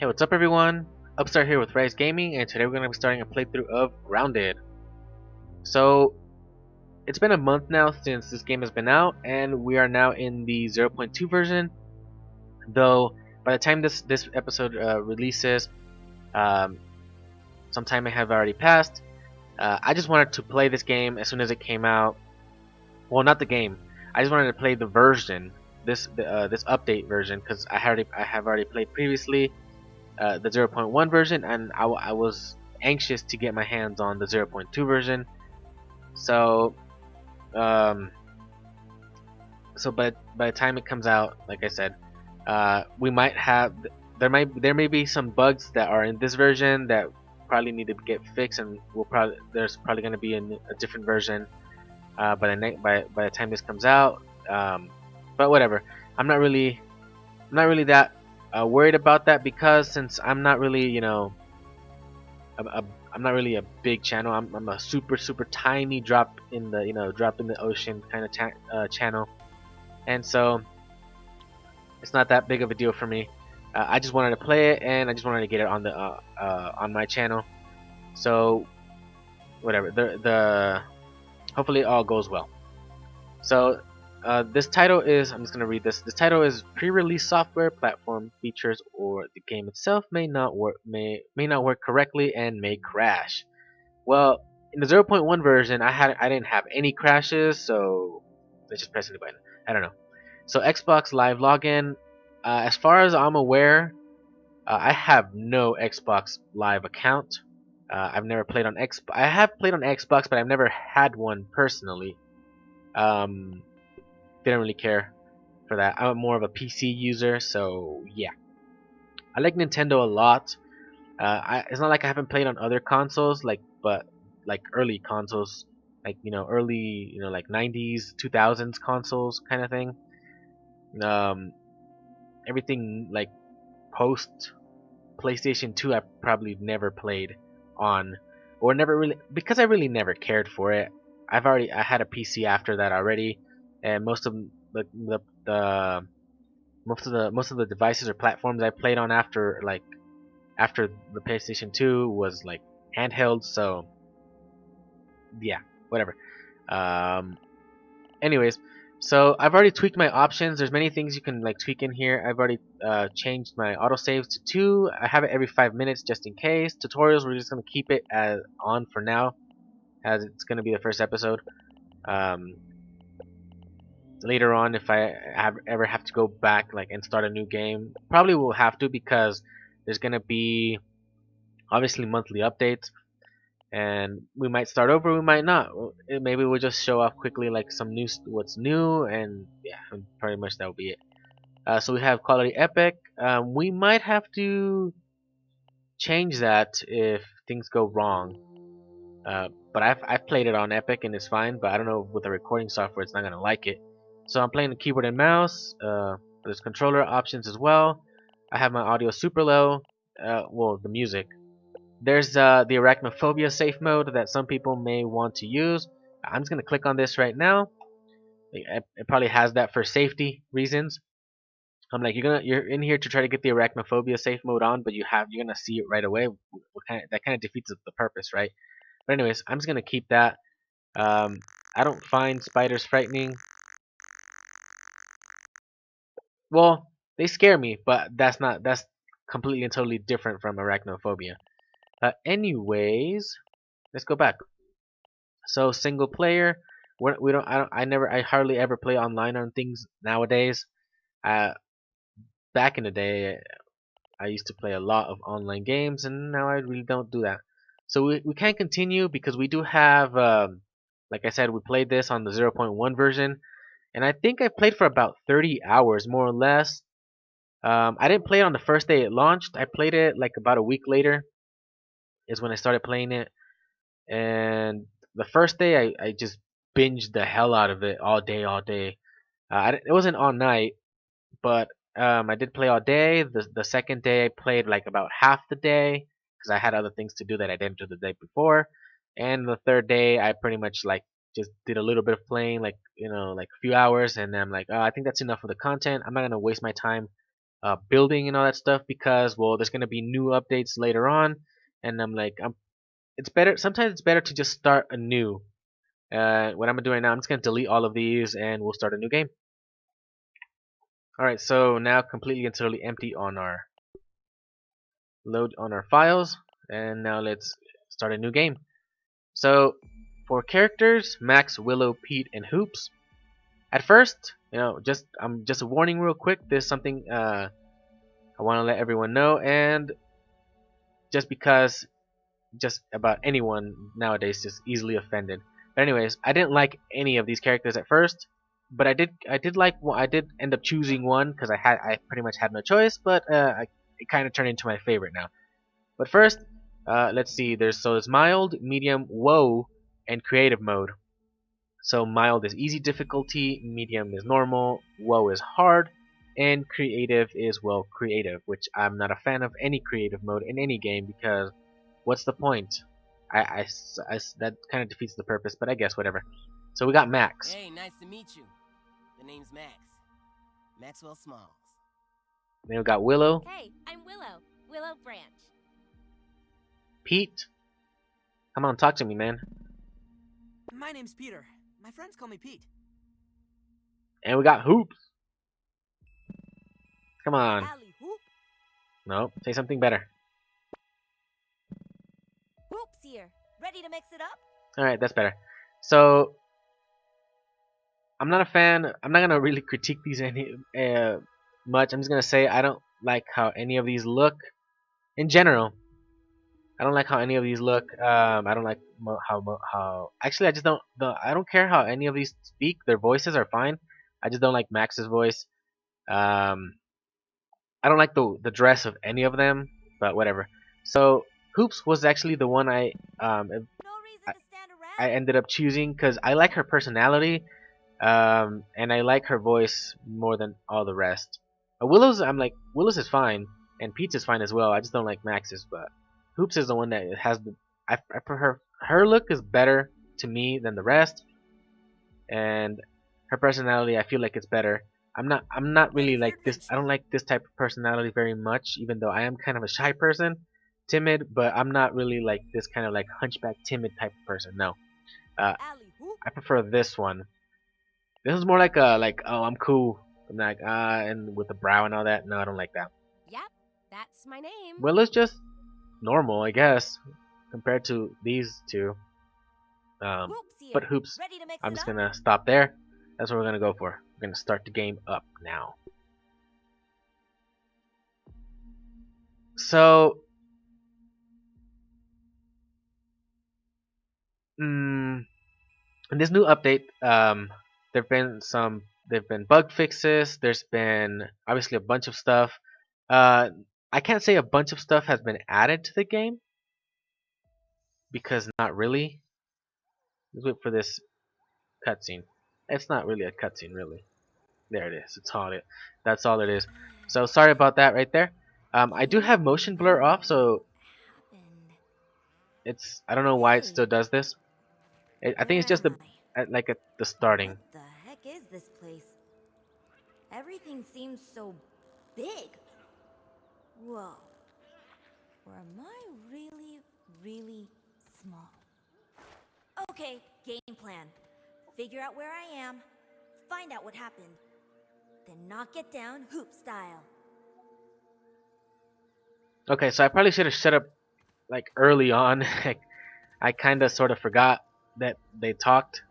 Hey, what's up everyone? Upstart here with RyXe Gaming, and today we're going to be starting a playthrough of Grounded. So, it's been a month now since this game has been out, and we are now in the 0.2 version. Though, by the time this episode releases, um, some time may have already passed. I just wanted to play this game as soon as it came out. Well, not the game. I just wanted to play the version, this update version, because I have already played previously. The 0.1 version, and I was anxious to get my hands on the 0.2 version. So, um, by the time it comes out, like I said, we might have there may be some bugs that are in this version that probably need to get fixed, and there's probably going to be a different version by the time this comes out. But whatever, I'm not really that worried about that, because since I'm not really, I'm not really a big channel. I'm a super tiny drop in the ocean kind of channel, and so it's not that big of a deal for me. I just wanted to play it, and I just wanted to get it on the on my channel. So whatever, the hopefully it all goes well. So this title is, I'm just gonna read this. This title is pre-release software, platform features, or the game itself may not work correctly and may crash. Well, in the 0.1 version, I didn't have any crashes, so let's just press the button. I don't know. So Xbox Live login. As far as I'm aware, I have no Xbox Live account. I've never played on X. I have played on Xbox, but I've never had one personally. Didn't really care for that. I'm more of a PC user, so yeah. I like Nintendo a lot. It's not like I haven't played on other consoles, but early consoles, early, like 90s, 2000s consoles kind of thing. Everything like post PlayStation 2, I probably never played on, or never really, because I really never cared for it. I had a PC after that already, and most of the devices or platforms I played on after the PlayStation 2 was like handheld. So yeah, whatever. Um, anyways, so I've already tweaked my options. There's many things you can tweak in here. I've already changed my autosaves to 2. I have it every 5 minutes just in case. Tutorials, we're just gonna keep it as on for now, as it's gonna be the first episode. Um, Later on, if I ever have to go back and start a new game, probably will have to, because there's gonna be obviously monthly updates, and we might start over, we might not. Maybe we'll just show off quickly some what's new, and yeah, pretty much that'll be it. So we have quality epic. We might have to change that if things go wrong. But I've played it on epic and it's fine. But I don't know, with the recording software, it's not gonna like it. So I'm playing the keyboard and mouse. There's controller options as well. I have my audio super low. Well, the music. There's the arachnophobia safe mode that some people may want to use. I'm just gonna click on this right now. It probably has that for safety reasons. I'm like, you're in here to try to get the arachnophobia safe mode on, but you're gonna see it right away. That kind of defeats the purpose, right? But anyways, I'm just gonna keep that. I don't find spiders frightening. Well, they scare me, but that's completely and totally different from arachnophobia. Anyways, let's go back. So single player, we don't. I hardly ever play online on things nowadays. Uh, Back in the day, I used to play a lot of online games, and now I really don't do that. So we can't continue, because we do have, like I said, we played this on the 0.1 version, and I think I played for about 30 hours, more or less. I didn't play it on the first day it launched. I played it about a week later, is when I started playing it. And the first day, I just binged the hell out of it all day, all day. It wasn't all night, but I did play all day. The second day I played about half the day, because I had other things to do that I didn't do the day before. And the third day I pretty much just did a little bit of playing, a few hours, and then I'm like, oh, I think that's enough of the content. I'm not gonna waste my time building and all that stuff because, well, there's gonna be new updates later on, and I'm like, it's better. Sometimes it's better to just start anew. What I'm gonna do right now, I'm just gonna delete all of these, and we'll start a new game. All right, so now completely and totally empty on our load on our files, and now let's start a new game. So for characters, Max, Willow, Pete, and Hoops. At first, just a warning real quick. There's something I want to let everyone know, and just because just about anyone nowadays is easily offended. But anyways, I didn't like any of these characters at first, but I did end up choosing one because I pretty much had no choice. But it kind of turned into my favorite now. But first, let's see. There's mild, medium, whoa, and creative mode. So mild is easy difficulty, medium is normal, whoa is hard, and creative is, well, creative, which I'm not a fan of any creative mode in any game because what's the point? That kind of defeats the purpose, but I guess whatever. So we got Max. Hey, nice to meet you. The name's Max. Maxwell Smalls. Then we got Willow. Hey, I'm Willow. Willow Branch. Pete. Come on, talk to me, man. My name's Peter. My friends call me Pete. And we got Hoops. Come on. Alley Hoop. No, say something better. Hoops here. Ready to mix it up? Alright, that's better. So, I'm not a fan. I'm not going to really critique these any much. I'm just going to say I don't like how any of these look. In general, I don't like how any of these look. I don't like how. Actually, I just don't. I don't care how any of these speak. Their voices are fine. I just don't like Max's voice. I don't like the dress of any of them, but whatever. So Hoops was actually the one No reason to stand around. I ended up choosing because I like her personality, and I like her voice more than all the rest. Willow's is fine, and Pete's is fine as well. I just don't like Max's, but Hoops is the one that has the. I prefer her look is better to me than the rest, and her personality I feel like it's better. I'm not really like this. I don't like this type of personality very much, even though I am kind of a shy person, timid, but I'm not really like this kind of like hunchback timid type of person. No, Alley Hoop. I prefer this one. This is more like a oh, I'm cool. I'm like and with the brow and all that. No, I don't like that. Yep, that's my name. Well, it's just normal, I guess, compared to these two. Hoops here. But Hoops, Ready to mix I'm it just up? gonna stop there. That's what we're gonna go for. We're gonna start the game up now. So, in this new update, there've been bug fixes. There's been obviously a bunch of stuff. I can't say a bunch of stuff has been added to the game because not really. Let's wait for this cutscene. It's not really a cutscene, really. There it is. That's all it is. So sorry about that right there. I do have motion blur off, so I don't know why it still does this. I think it's just at the starting. What the heck is this place? Everything seems so big. Whoa. Or am I really, really small? Okay, game plan. Figure out where I am, find out what happened, then knock it down hoop style. Okay, so I probably should have shut up like early on. I kind of sort of forgot that they talked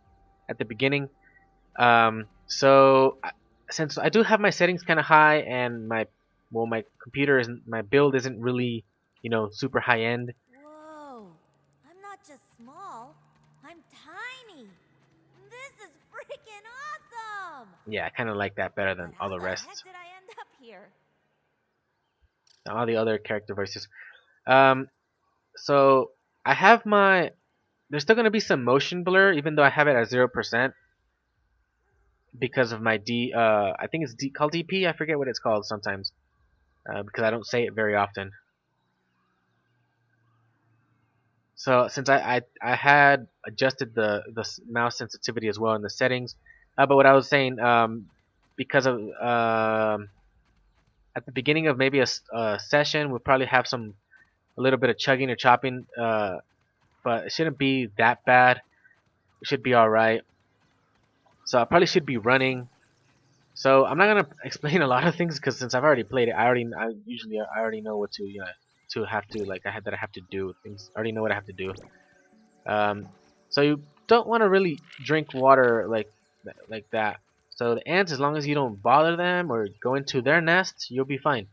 at the beginning. Since I do have my settings kind of high and my build isn't really, super high end. Whoa, I'm not just small, I'm tiny. This is freaking awesome! Yeah, I kind of like that better than But all the how rest. heck did I end up here? All the other character voices. So I have there's still gonna be some motion blur even though I have it at 0% because of my I think it's called DP. I forget what it's called sometimes because I don't say it very often. So since I had adjusted the mouse sensitivity as well in the settings, but what I was saying because of at the beginning of maybe a session, we'll probably have a little bit of chugging or chopping, but it shouldn't be that bad. It should be all right. So I probably should be running. So I'm not gonna explain a lot of things because since I've already played it, I already know what to to have to like I have to do things. I already know what I have to do. Um, so you don't want to really drink water like that. So the ants, as long as you don't bother them or go into their nest, you'll be fine.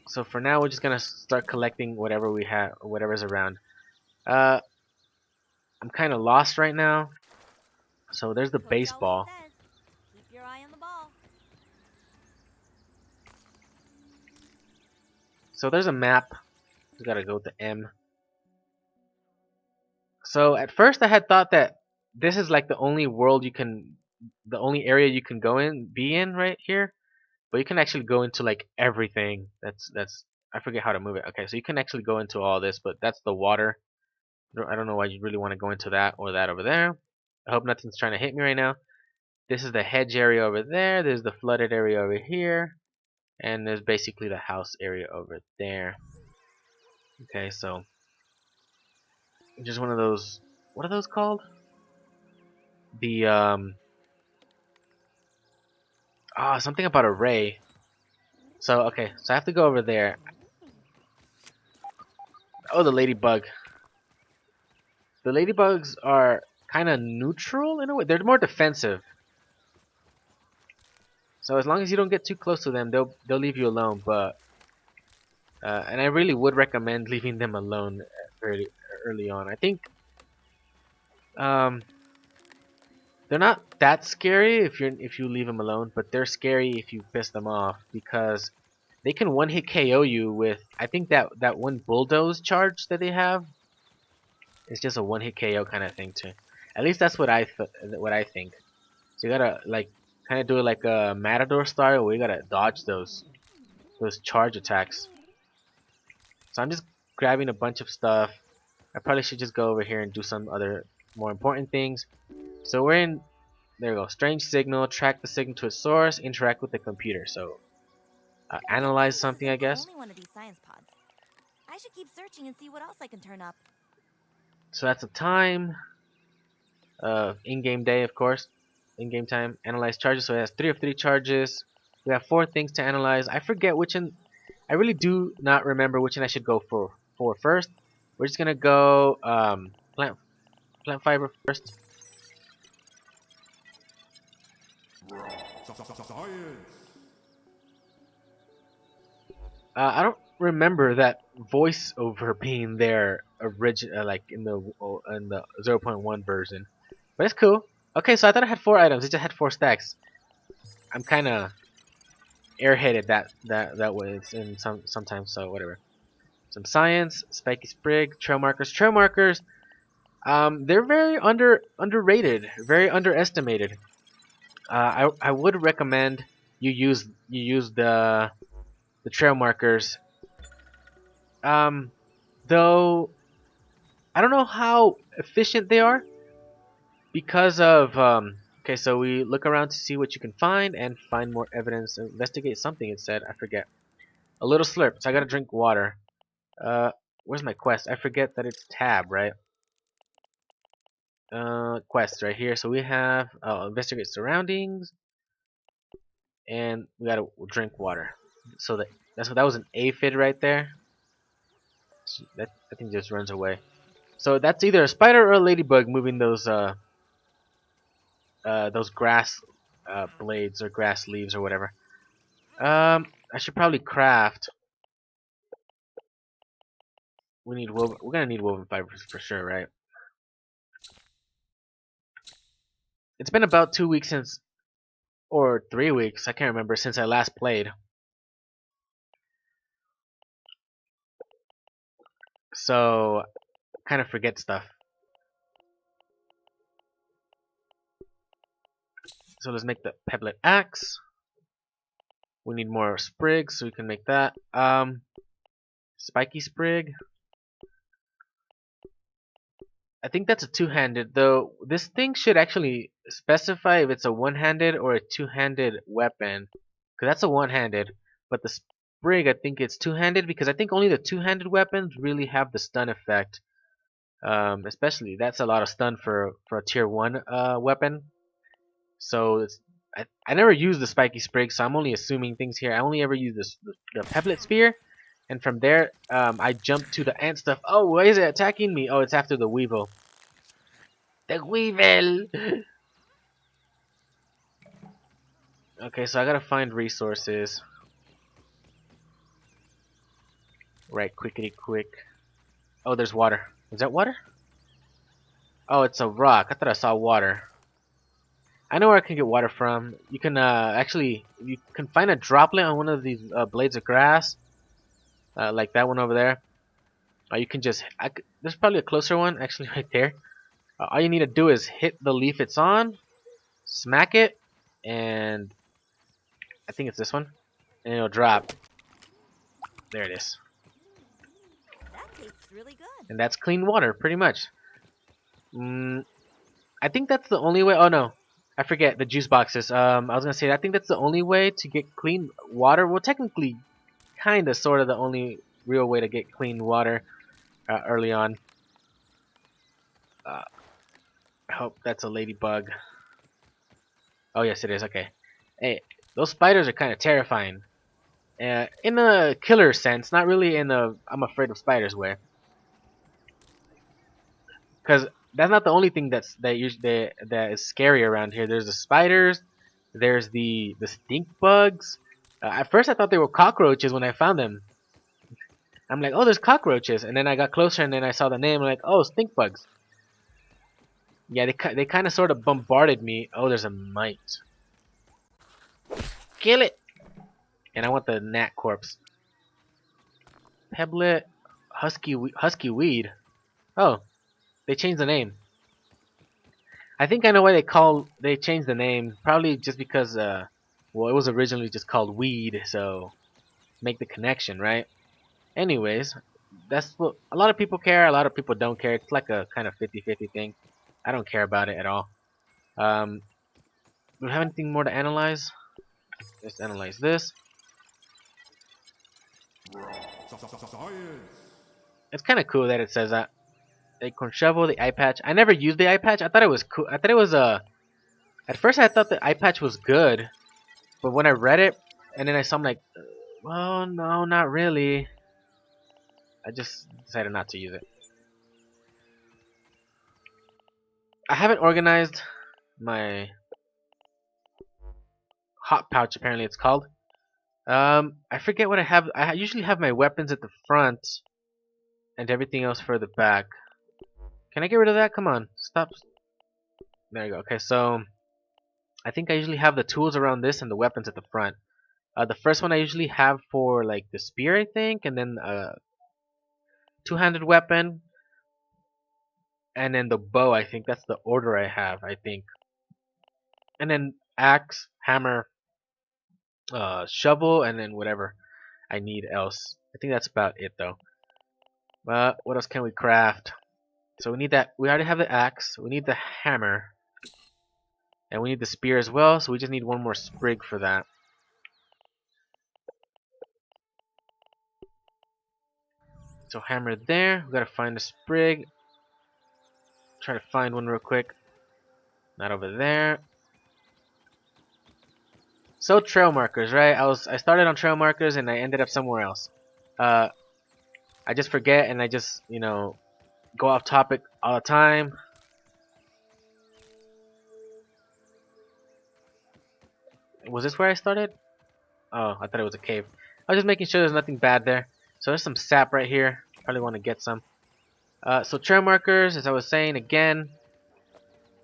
So for now, we're just gonna start collecting whatever we have, whatever's around. Uh, I'm kind of lost right now. So there's the Coach always baseball. says, keep your eye on the ball. So there's a map. We gotta go with the M. So at first I had thought that this is like the only world the only area you can be in right here. But you can actually go into like everything. I forget how to move it. Okay, so you can actually go into all this, but that's the water. I don't know why you really want to go into that or that over there. I hope nothing's trying to hit me right now. This is the hedge area over there. There's the flooded area over here. And there's basically the house area over there. Okay, so just one of those. What are those called? The something about array. So okay, so I have to go over there. Oh, the ladybug. The ladybugs are kind of neutral in a way. They're more defensive. So as long as you don't get too close to them, they'll leave you alone. But and I really would recommend leaving them alone early early on. I think um, they're not that scary if you leave them alone, but they're scary if you piss them off because they can one hit KO you with I think that one bulldoze charge that they have is just a one hit KO kind of thing too. At least that's what I think. So you gotta like kind of do it like a Matador style where you gotta dodge those charge attacks. So I'm just grabbing a bunch of stuff. I probably should just go over here and do some other more important things. So we're in, there we go, strange signal, track the signal to its source, interact with the computer. So analyze This something, I isn't the guess. only one of these science pods. I should keep searching and see what else I can turn up. So that's a time, in-game day, of course, in-game time. Analyze charges. So it has 3 of 3 charges. We have 4 things to analyze. I forget which one. I really do not remember which one I should go for first. We're just gonna go plant fiber first. Science. I don't remember that voiceover being there like in the 0.1 version, but it's cool. Okay, so I thought it had 4 items. It just had 4 stacks. I'm kind of airheaded that way. It's in sometimes, so whatever. Some science, spiky sprig, trail markers. Trail markers. They're very underrated, very underestimated. I would recommend you use the trail markers. Um, though I don't know how efficient they are because of okay, so we look around to see what you can find and find more evidence. Investigate something. It said I forget. A little slurp. So I gotta drink water. Uh, where's my quest? I forget that it's tab, right? Quest right here. So we have investigate surroundings, and we gotta drink water. So that was an aphid right there. So that I think just runs away. So that's either a spider or a ladybug moving those grass blades or grass leaves or whatever. I should probably craft. We're gonna need woven fibers for sure, right? It's been about 2 weeks or 3 weeks. I can't remember since I last played. So kind of forget stuff. So let's make the pebblet axe. We need more sprigs, so we can make that. Spiky sprig. I think that's a two-handed, though. This thing should actually specify if it's a one-handed or a two-handed weapon. Because that's a one-handed, but the sprig, I think it's two-handed, because I think only the two-handed weapons really have the stun effect. Especially, that's a lot of stun for a tier 1 weapon. So I never use the spiky sprig, so I'm only assuming things here. I only ever use the pebblet spear, and from there I jump to the ant stuff. Oh, why is it attacking me? Oh, it's after the weevil. The weevil. Okay, so I gotta find resources. Right, quickity quick. Oh, there's water. Is that water? Oh, it's a rock. I thought I saw water. I know where I can get water from. You can actually you can find a droplet on one of these blades of grass, like that one over there. You can just there's probably a closer one actually right there. All you need to do is hit the leaf it's on, smack it, and I think it's this one, and it'll drop. There it is. That tastes really good. And that's clean water, pretty much. I think that's the only way. Oh no, I forget the juice boxes. I was gonna say I think that's the only way to get clean water. Well, technically, kind of, sort of the only real way to get clean water early on. I hope that's a ladybug. Oh yes, it is. Okay. Hey, those spiders are kind of terrifying. In a killer sense, not really in a I'm afraid of spiders way. Because that's not the only thing that is scary around here. There's the spiders. There's the stink bugs. At first, I thought they were cockroaches when I found them. I'm like, oh, there's cockroaches, and then I got closer, and then I saw the name. I'm like, oh, stink bugs. Yeah, they kind of sort of bombarded me. Oh, there's a mite. Kill it. And I want the gnat corpse. Pebblet, husky weed. Oh, they changed the name. I think I know why they changed the name. Probably just because well, it was originally just called weed, so make the connection, right? Anyways, that's what a lot of people care. A lot of people don't care. It's like a kind of 50-50 thing. I don't care about it at all. Do we have anything more to analyze? Let's analyze this. It's kind of cool that it says that. Acorn shovel, the eye patch. I never used the eye patch. I thought it was cool. I thought it was at first I thought the eye patch was good, but when I read it and then I saw, I'm like, well, no, not really. I just decided not to use it. I haven't organized my hot pouch. Apparently, it's called. I forget what I have. I usually have my weapons at the front and everything else for the back. Can I get rid of that? Come on, stop. There you go. Okay, so I think I usually have the tools around this and the weapons at the front. The first one I usually have for like the spear, I think, and then two-handed weapon, and then the bow. I think that's the order I have. I think, and then axe, hammer, shovel, and then whatever I need else. I think that's about it though. What else can we craft? So we need that. We already have the axe. We need the hammer, and we need the spear as well. So we just need one more sprig for that. So hammer there. We gotta find a sprig. Try to find one real quick. Not over there. So trail markers, right? I started on trail markers and I ended up somewhere else. I just forget and I just go off topic all the time. Was this where I started? Oh, I thought it was a cave. I was just making sure there's nothing bad there. So there's some sap right here. Probably want to get some. So trail markers, as I was saying again,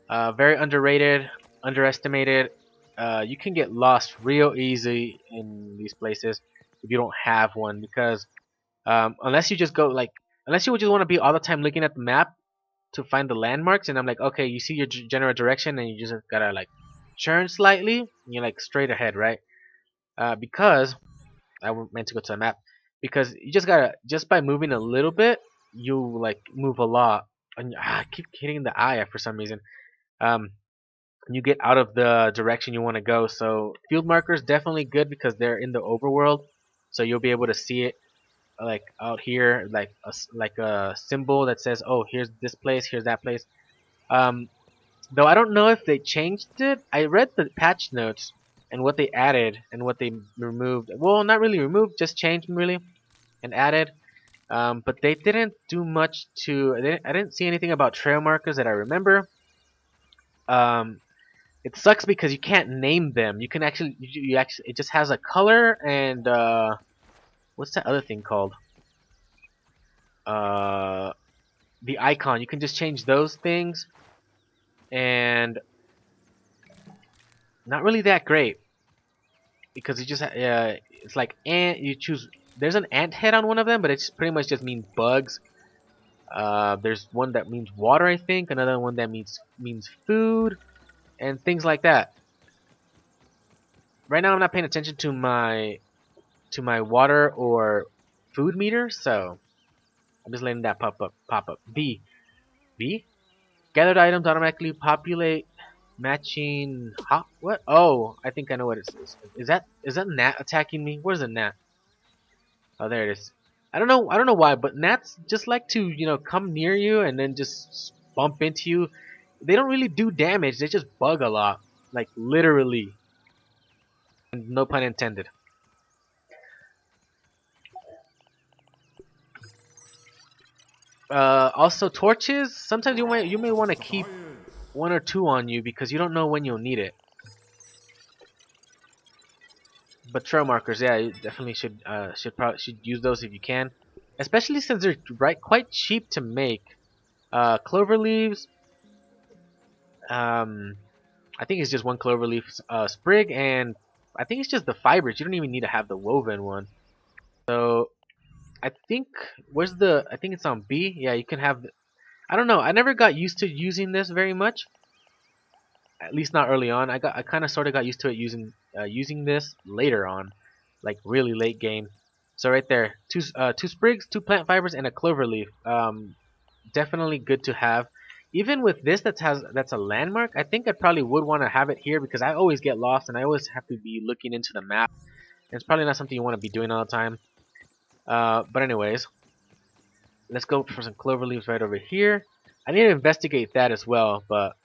very underrated, underestimated. You can get lost real easy in these places if you don't have one, because unless you just go unless you just want to be all the time looking at the map to find the landmarks, and I'm like, okay, you see your general direction and you just gotta like turn slightly and you're like straight ahead, right? Because I meant to go to the map, because you just by moving a little bit you like move a lot, and I keep hitting the eye for some reason. you get out of the direction you want to go. So field markers definitely good because they're in the overworld, so you'll be able to see it like out here, like like a symbol that says, oh, here's this place, here's that place. Though I don't know if they changed it. I read the patch notes and what they added and what they removed. Well, not really removed, just changed really and added. But they didn't do much to. I didn't see anything about trail markers that I remember. Um, it sucks because you can't name them. You can actually, you actually, it just has a color and what's that other thing called? Uh, the icon. You can just change those things, and not really that great because you just it's like ant. You choose. There's an ant head on one of them, but it's pretty much just means bugs. There's one that means water, I think. Another one that means food and things like that. Right now, I'm not paying attention to my water or food meter, so I'm just letting that pop up. Pop up. B. Gathered items automatically populate matching. Huh? What? Oh, I think I know what it is. Is that gnat attacking me? Where's the gnat? Oh, there it is. I don't know why, but gnats just like to come near you and then just bump into you. They don't really do damage. They just bug a lot, like literally. No pun intended. Also torches. Sometimes you may want to keep one or two on you because you don't know when you'll need it. But trail markers, yeah, you definitely should use those if you can, especially since they're quite cheap to make. Clover leaves. I think it's just one clover leaf sprig, and I think it's just the fibers. You don't even need to have the woven one. So I think I think it's on B. Yeah, you can have. I don't know. I never got used to using this very much. At least not early on. I kind of sort of got used to it using this later on, like really late game. So right there, two sprigs, two plant fibers, and a clover leaf. Definitely good to have. Even with this that's a landmark, I think I probably would want to have it here because I always get lost and I always have to be looking into the map. And it's probably not something you want to be doing all the time. But anyways, let's go for some clover leaves right over here. I need to investigate that as well, but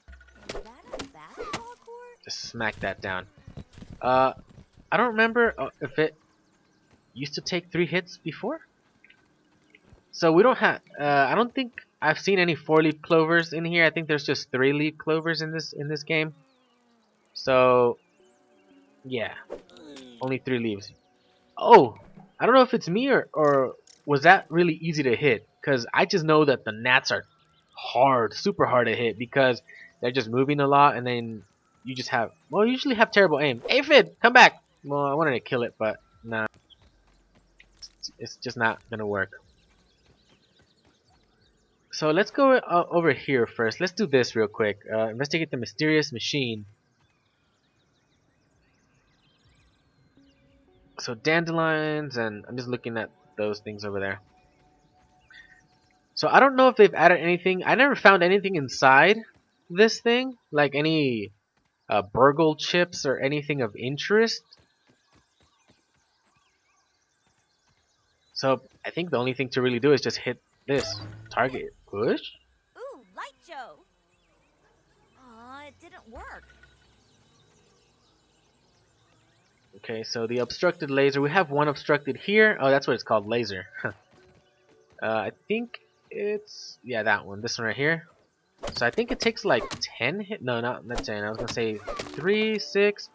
Is that a basketball court? just smack that down. Uh, I don't remember if it used to take 3 hits before. So we don't have. I don't think I've seen any 4-leaf clovers in here. I think there's just 3-leaf clovers in this game. So yeah, only 3 leaves. Oh, I don't know if it's me or was that really easy to hit? Because I just know that the gnats are hard, super hard to hit because they're just moving a lot, and then you just have. Well, you usually have terrible aim. Aphid, come back. Well, I wanted to kill it, but nah, it's just not gonna work. So let's go over here first. Let's do this real quick. Investigate the mysterious machine. So dandelions, and I'm just looking at those things over there. So I don't know if they've added anything. I never found anything inside this thing, like any burgle chips or anything of interest. So I think the only thing to really do is just hit this target. Push? Ooh, light show. Aw, it didn't work. Okay, so the obstructed laser. We have one obstructed here. Oh, that's what it's called, laser. I think it's yeah that one. This one right here. So I think it takes like 10 hit. No, not 10. I was gonna say 3, 6,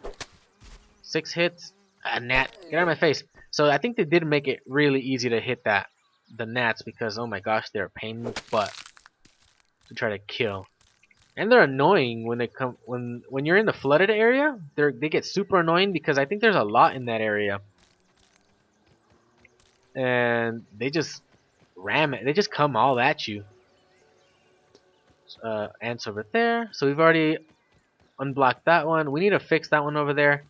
6 hits. A gnat. Get out of my face. So I think they did make it really easy to hit the gnats because oh my gosh, they're a pain in the butt to try to kill. And they're annoying when they come when you're in the flooded area. They get super annoying because I think there's a lot in that area. And they just ram it. They just come all at you. Ants over there. So we've already unblocked that one. We need to fix that one over there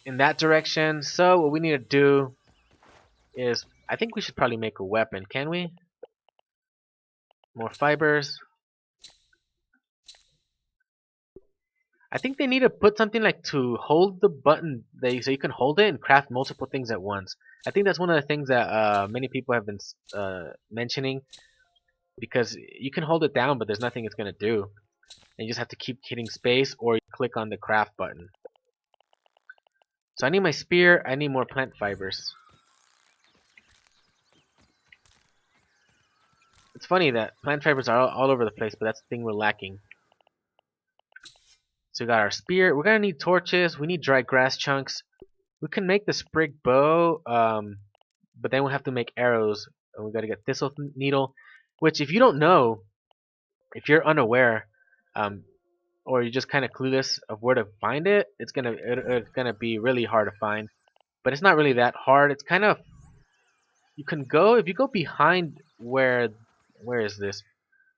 in that direction. So what we need to do is I think we should probably make a weapon. Can we? More fibers. I think they need to put something like to hold the button, so you can hold it and craft multiple things at once. I think that's one of the things that many people have been mentioning, because you can hold it down, but there's nothing it's gonna do. And you just have to keep hitting space or you click on the craft button. So I need my spear. I need more plant fibers. It's funny that plant fibers are all over the place, but that's the thing we're lacking. So we got our spear. We're gonna need torches. We need dry grass chunks. We can make the sprig bow, but then we'll have to make arrows. And we gotta get thistle needle, which if you don't know, if you're unaware, or you're just kind of clueless of where to find it, it's gonna be really hard to find. But it's not really that hard. It's kind of, you can go, if you go behind where is this?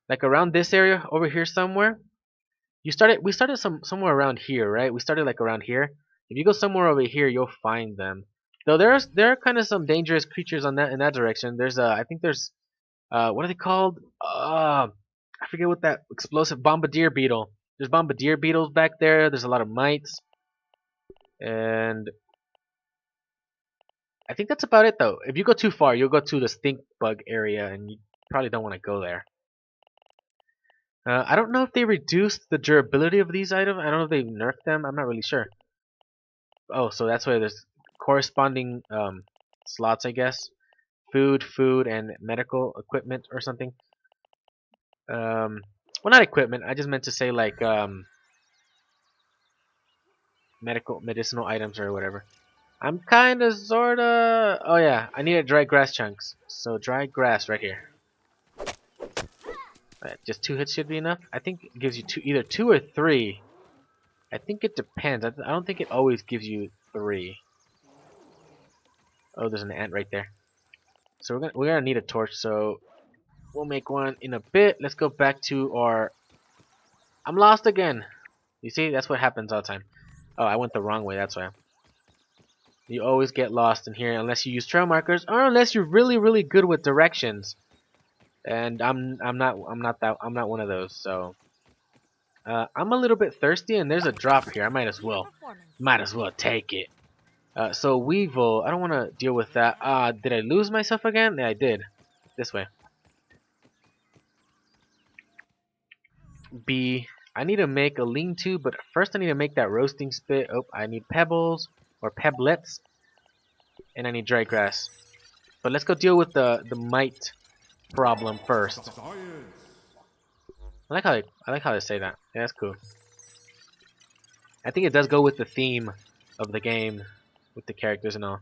Like around this area over here somewhere. We started somewhere around here, right? We started like around here. If you go somewhere over here, you'll find them. Though there are kind of some dangerous creatures on that in that direction. There's I think there's what are they called? I forget what that explosive bombardier beetle. There's bombardier beetles back there. There's a lot of mites. And I think that's about it though. If you go too far, you'll go to the stink bug area and you probably don't want to go there. I don't know if they reduced the durability of these items. I don't know if they nerfed them. I'm not really sure. Oh, so that's why there's corresponding slots, I guess. Food, and medical equipment or something. Well, not equipment. I just meant to say like medicinal items or whatever. I'm kinda sorta. Oh yeah, I needed dry grass chunks. So dry grass right here. Just 2 hits should be enough. I think it gives you either 2 or 3. I think it depends. I don't think it always gives you 3. Oh, there's an ant right there. So we're gonna need a torch. So we'll make one in a bit. Let's go back to our. I'm lost again. You see, that's what happens all the time. Oh, I went the wrong way. That's why. You always get lost in here unless you use trail markers or unless you're really good with directions. And I'm not one of those. So I'm a little bit thirsty and there's a drop here. I might as well take it. So Weevil, I don't want to deal with that. Did I lose myself again? Yeah, I did. This way. B. I need to make a lean-to, but first I need to make that roasting spit. Oh, I need pebbles or pebblets, and I need dry grass. But let's go deal with the mite problem first. I like how they say that. Yeah, that's cool. I think it does go with the theme of the game, with the characters and all.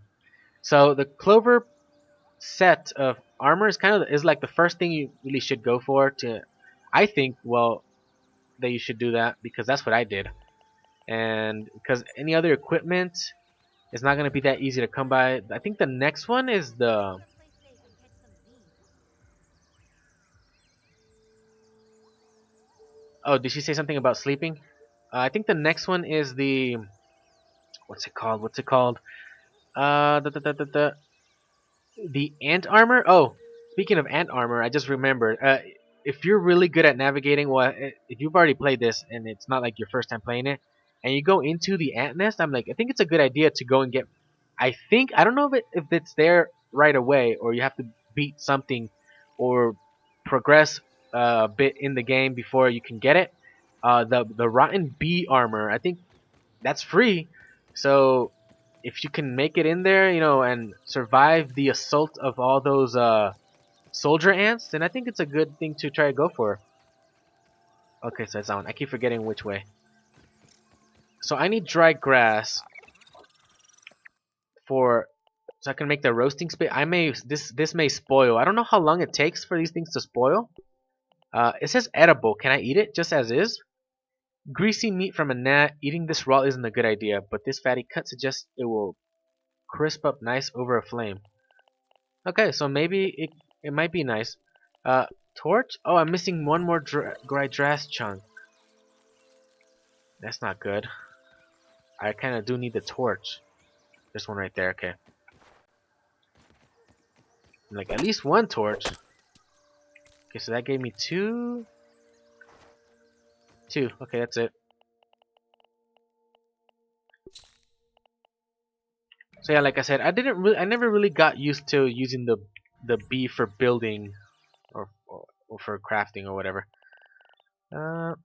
So the clover set of armor is like the first thing you really should go for. I think, well, that you should do that because that's what I did. And because any other equipment is not going to be that easy to come by. I think the next one is the. Oh, did she say something about sleeping? I think the next one is the. What's it called? The ant armor. Oh, speaking of ant armor, I just remembered. If you're really good at navigating, well, if you've already played this and it's not like your first time playing it, and you go into the ant nest, I think it's a good idea to go and get. I don't know if it's there right away or you have to beat something or progress a bit in the game before you can get it. The rotten bee armor, I think that's free. So if you can make it in there, and survive the assault of all those soldier ants, then I think it's a good thing to try to go for. Okay, so it's on. I keep forgetting which way. So I need dry grass so I can make the roasting spit. This may spoil. I don't know how long it takes for these things to spoil. It says edible. Can I eat it just as is? Greasy meat from a gnat. Eating this raw isn't a good idea, but this fatty cut suggests it will crisp up nice over a flame. Okay, so maybe it might be nice. Torch? Oh, I'm missing one more dry grass chunk. That's not good. I kind of do need the torch. This one right there, okay. Like at least one torch. Okay, so that gave me two. Okay, that's it. So yeah, like I said, I never really got used to using the bee for building or for crafting or whatever. I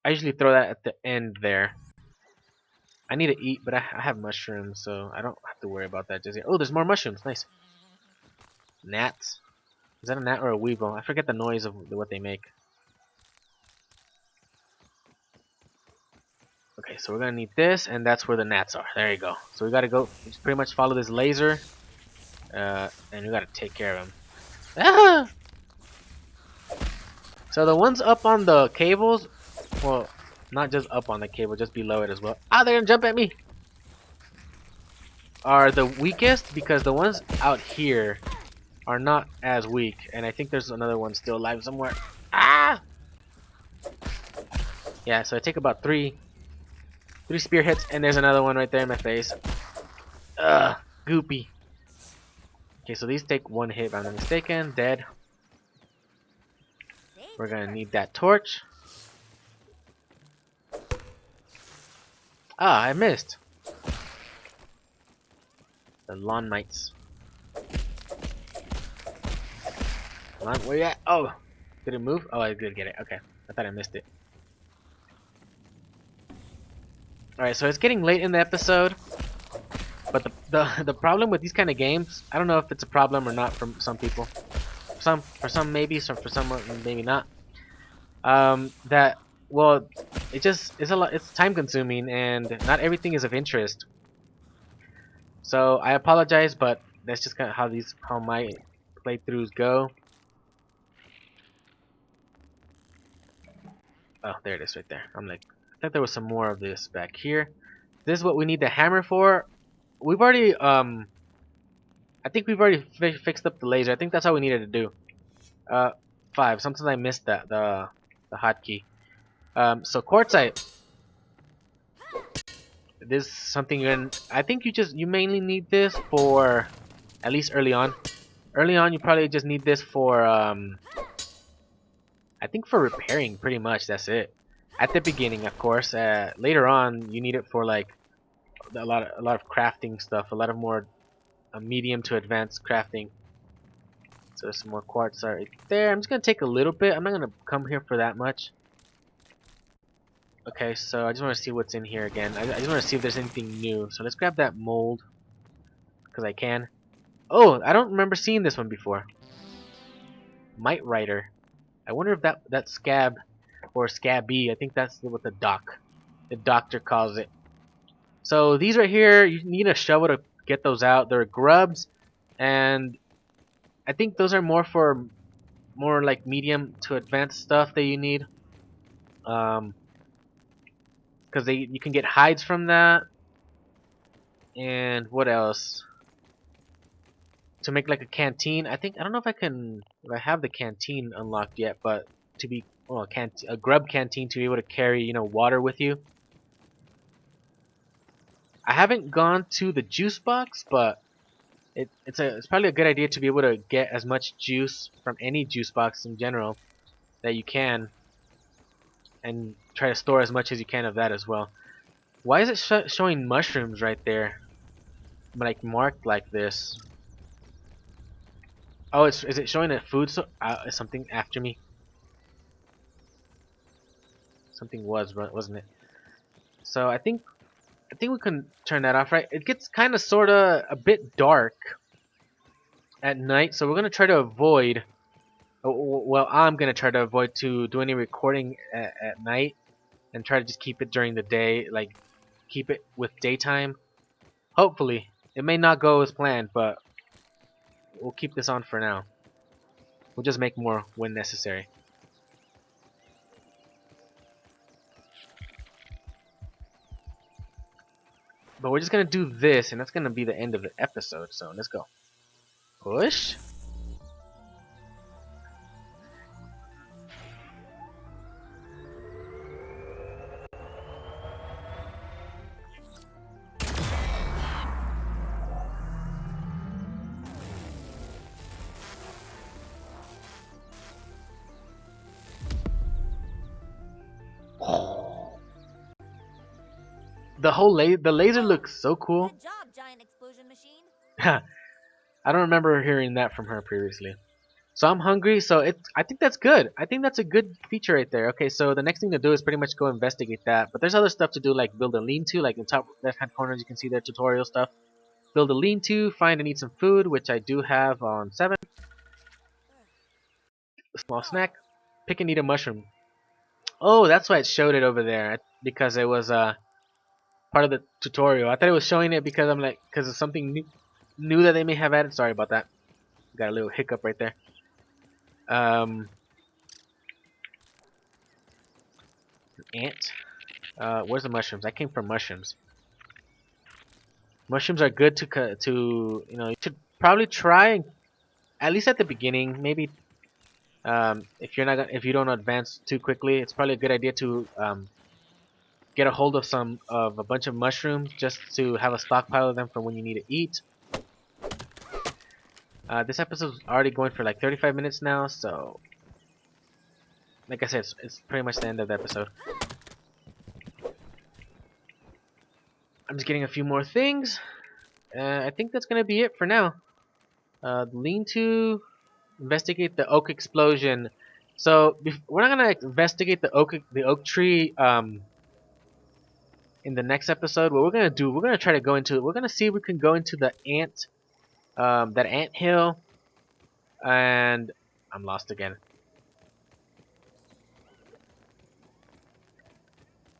usually throw that at the end there. I need to eat, but I have mushrooms, so I don't have to worry about that just yet. Oh, there's more mushrooms. Nice. Gnats. Is that a gnat or a weevil? I forget the noise of what they make. Okay, so we're gonna need this, and that's where the gnats are. There you go. So we gotta go. Just pretty much follow this laser, and we gotta take care of them. Ah! So the ones up on the cables, well, not just up on the cable, just below it as well. Ah, they're gonna jump at me. Are the weakest because the ones out here are not as weak, and I think there's another one still alive somewhere. Ah! Yeah, so I take about three spear hits, and there's another one right there in my face. Ugh, goopy. Okay, so these take one hit if I'm not mistaken. Dead. We're gonna need that torch. Ah, I missed. The lawn mites. Come on, where you at? Oh, did it move? Oh, I did get it. Okay, I thought I missed it. Alright, so it's getting late in the episode, but the problem with these kind of games, I don't know if it's a problem or not for some people. For some maybe, so for some maybe not. That well, it just is a lot. It's time consuming, and not everything is of interest. So I apologize, but that's just kind of how my playthroughs go. Oh, there it is right there. I'm like, I thought there was some more of this back here. This is what we need the hammer for. We've already I think we've already fixed up the laser. I think that's all we needed to do. 5. Sometimes I missed that the hotkey. So quartzite. This is something I think you mainly need this for at least early on. Early on, you probably just need this for I think for repairing. Pretty much, that's it. At the beginning, of course. Later on, you need it for like a lot of crafting stuff. A lot of more medium to advanced crafting. So there's some more quartz right there. I'm just gonna take a little bit. I'm not gonna come here for that much. Okay, so I just want to see what's in here again. I just want to see if there's anything new. So let's grab that mold because I can. Oh, I don't remember seeing this one before. Mite Rider. I wonder if that scab or scabby. I think that's what the doctor calls it. So these right here, you need a shovel to get those out. They're grubs, and I think those are more like medium to advanced stuff that you need. Because you can get hides from that, and what else? To make like a canteen. I don't know if I have the canteen unlocked yet, but to be a grub canteen to be able to carry water with you. I haven't gone to the juice box, but it's probably a good idea to be able to get as much juice from any juice box in general that you can, and try to store as much as you can of that as well. Why is it showing mushrooms right there, like marked like this? Oh, is it showing a food? Something after me. Something wasn't it? So I think we can turn that off, right? It gets kind of sorta a bit dark at night, so we're gonna try to avoid. Well, I'm gonna try to avoid to do any recording at night, and try to just keep it during the day, like keep it with daytime. Hopefully, it may not go as planned, but we'll keep this on for now. We'll just make more when necessary. But we're just gonna do this, and that's gonna be the end of the episode. So let's go. Push. the laser looks so cool. Good job, giant explosion machine. I don't remember hearing that from her previously. So I'm hungry, so I think that's good. I think that's a good feature right there. Okay, so the next thing to do is pretty much go investigate that. But there's other stuff to do, like build a lean-to, like in the top left-hand corner, as you can see there, tutorial stuff. Build a lean-to, find and eat some food, which I do have on 7. A small snack. Pick and eat a mushroom. Oh, that's why it showed it over there, because it was part of the tutorial. I thought it was showing it because I'm like, because it's something new that they may have added. Sorry about that. Got a little hiccup right there. Ant. Where's the mushrooms? I came from mushrooms. Mushrooms are good to you should probably try and, at least at the beginning, maybe if you don't advance too quickly, it's probably a good idea to get a hold of a bunch of mushrooms just to have a stockpile of them for when you need to eat. This episode's already going for like 35 minutes now, so like I said, it's pretty much the end of the episode. I'm just getting a few more things. I think that's gonna be it for now. Lean to investigate the oak explosion. So we're not gonna investigate the oak tree in the next episode. What we're gonna do, we're gonna try to go into. We're gonna see if we can go into the that ant hill, and I'm lost again.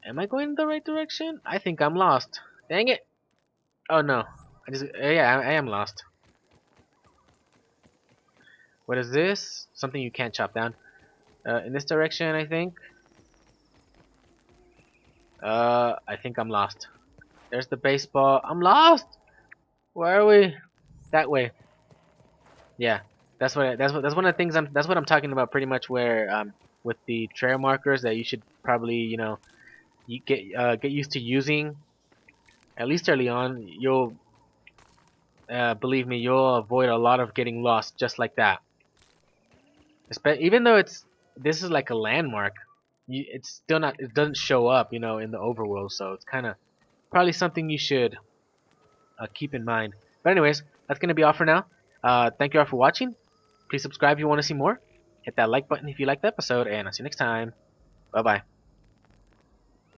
Am I going the right direction? I think I'm lost. Dang it! Oh no, yeah, I am lost. What is this? Something you can't chop down. In this direction, I think. I think I'm lost. There's the baseball. I'm lost. Where are we? That way. Yeah, that's one of the things that's what I'm talking about pretty much. Where with the trail markers that you should probably you get used to using at least early on. You'll believe me, you'll avoid a lot of getting lost just like that. Even though this is like a landmark, it's still not. It doesn't show up, in the overworld. So it's kind of probably something you should keep in mind. But anyways, that's gonna be all for now. Thank you all for watching. Please subscribe if you want to see more. Hit that like button if you liked the episode, and I'll see you next time. Bye bye.